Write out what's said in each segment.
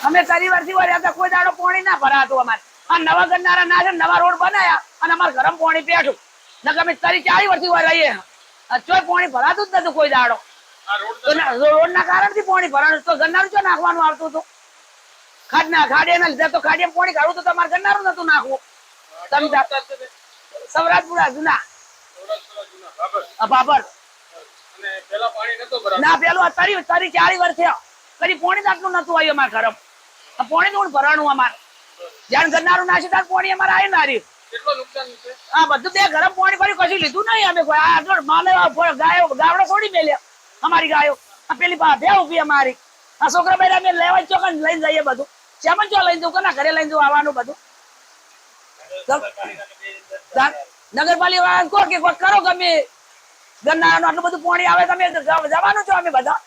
અમે તરી વર્ષથી વર્યા હતા કોઈ દાડો પાણી ના ભરાતું અમારે આ નવા ગરનારા ના છે નવા રોડ બનાયા અને અમારે ગરમ પાણી પેઠું નકર અમે તરી 40 વર્ષથી વર્યા ચોય પાણી ભરાતું જ નતું કોઈ દાડો રોડ ના કારણ થી પાણી ભરાણું તો ગરનારું ચો નાખવાનું આવતું હતું ખાડે ના લીધે તો ખાડે પાણી કાઢવું તો તમારે ગરનારું નતું નાખવું તમે સૌરાષ્ટ્રપુરા જૂના બાબર ના પેલું તરી 40 વર્ષ થયા કદી પાણી આટલું નતું આવ્યું અમારે ઘરમ પાણી નું ભરાણું અમારે જ્યાં ગરનારું નાશે ત્યારે પાણી અમારે આવી ના રહ્યું હા બધું બે ગરમ પાણી ભર્યું કશું લીધું નહીં અમે આટલો માલે ગાયો ગાવડો છોડી મેલ્યા અમારી ગાયો પેલી બે ઉભી અમારી આ છોકરા બેરા અમે લેવા ચોકન લઈને જઈએ બધું શેમન ચો લઈને જવું કોના ઘરે લઈને જવું આવવાનું બધું નગરપાલિકા કહો કે કરો ગમે ગરનારાનું આટલું બધું પાણી આવે તમે જવાનું છો અમે બધા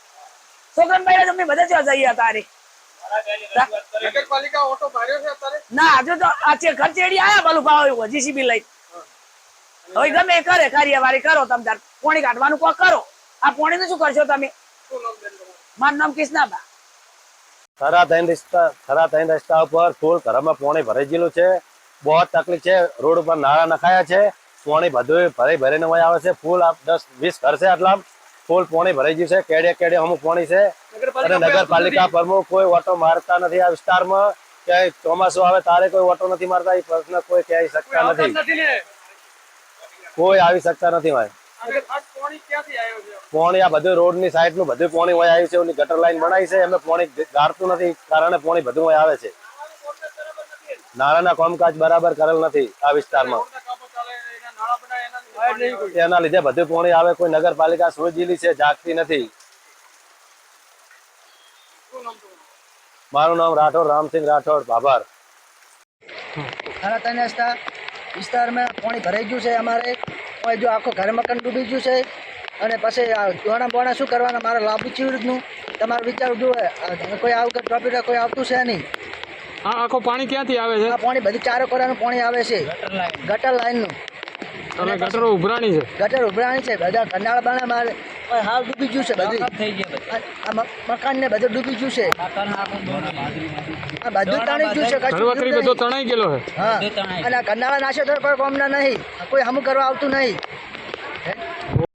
છોકરા બેરા અમે બધા જઈએ તારે ના હજુ તો આ ખર્ચેડી આયા બાલુ ભાવ જીસીબી લઈ હવે ગમે કરે કાર્યવાહી કરો તમે તાર પાણી કાઢવાનું કોઈ કરો આ પાણી નું શું કરશો તમે મારું નામ કિશનાબા થરા ત્રણ રસ્તા ઉપર ફૂલ ઘરમાં પાણી ભરાઈ ગયેલું છે બહુ તકલીફ છે રોડ ઉપર નાળા નખાયા છે પાણી બધું ભરીને આવે છે ફૂલ 10-20 ઘર છે આટલા ફૂલ પાણી ભરાઈ ગયું છે કેડે અમુક પાણી છે અને નગરપાલિકા પ્રમુખ કોઈ ઓટો મારતા નથી આ વિસ્તારમાં ક્યાંય ચોમાસું આવે તારે કોઈ ઓટો નથી મારતા એ પ્રશ્ન કોઈ ક્યાંય શકતા નથી કોઈ આવી શકતા નથી ભાઈ પાણી આ બધું રોડ ની સાઈડ નું બધું પાણી વહી આવ્યું છે ઓલી ગટર લાઈન બનાવી છે એમને પાણી ગાળતું નથી કારણે પાણી બધું વહી આવે છે નાળાના કામકાજ બરાબર કરેલ નથી આ વિસ્તારમાં એના લીધે બધું પાણી આવે કોઈ નગરપાલિકા સુજીલી છે જાગતી નથી મારું નામ રાઠોડ રામસિંહ રાઠોડ ભાભર થરા ત્રણ રસ્તા વિસ્તારમાં પાણી ભરાઈ ગયું છે અમારે જો આખો ઘર મકાન ડૂબી ગયું છે અને પછી દોણા બોણા શું કરવાના મારે લાંબુ ચીવડનું તમારે વિચારવું જોઈએ કોઈ આવું કે ટ્રોફિક કોઈ આવતું છે નહીં આ આખો પાણી ક્યાંથી આવે છે આ પાણી બધી ચારો કોરાનું પાણી આવે છે ગટર લાઈનનું અને ગટરો ઉભરાણી છે ગટર ઉભરાણી છે બધા કનાળ બાણા મારે હાવ ડૂબી ગયું છે બધું મકાન ને બધું ડૂબી ગયું છે આ બધું તણાઈ ગયું છે ઘરવખરી બધો તણાઈ ગયેલો છે હા અને કનાળા નાશે તો કોઈ કોમના નહીં કોઈ હમું કરવા આવતું નહીં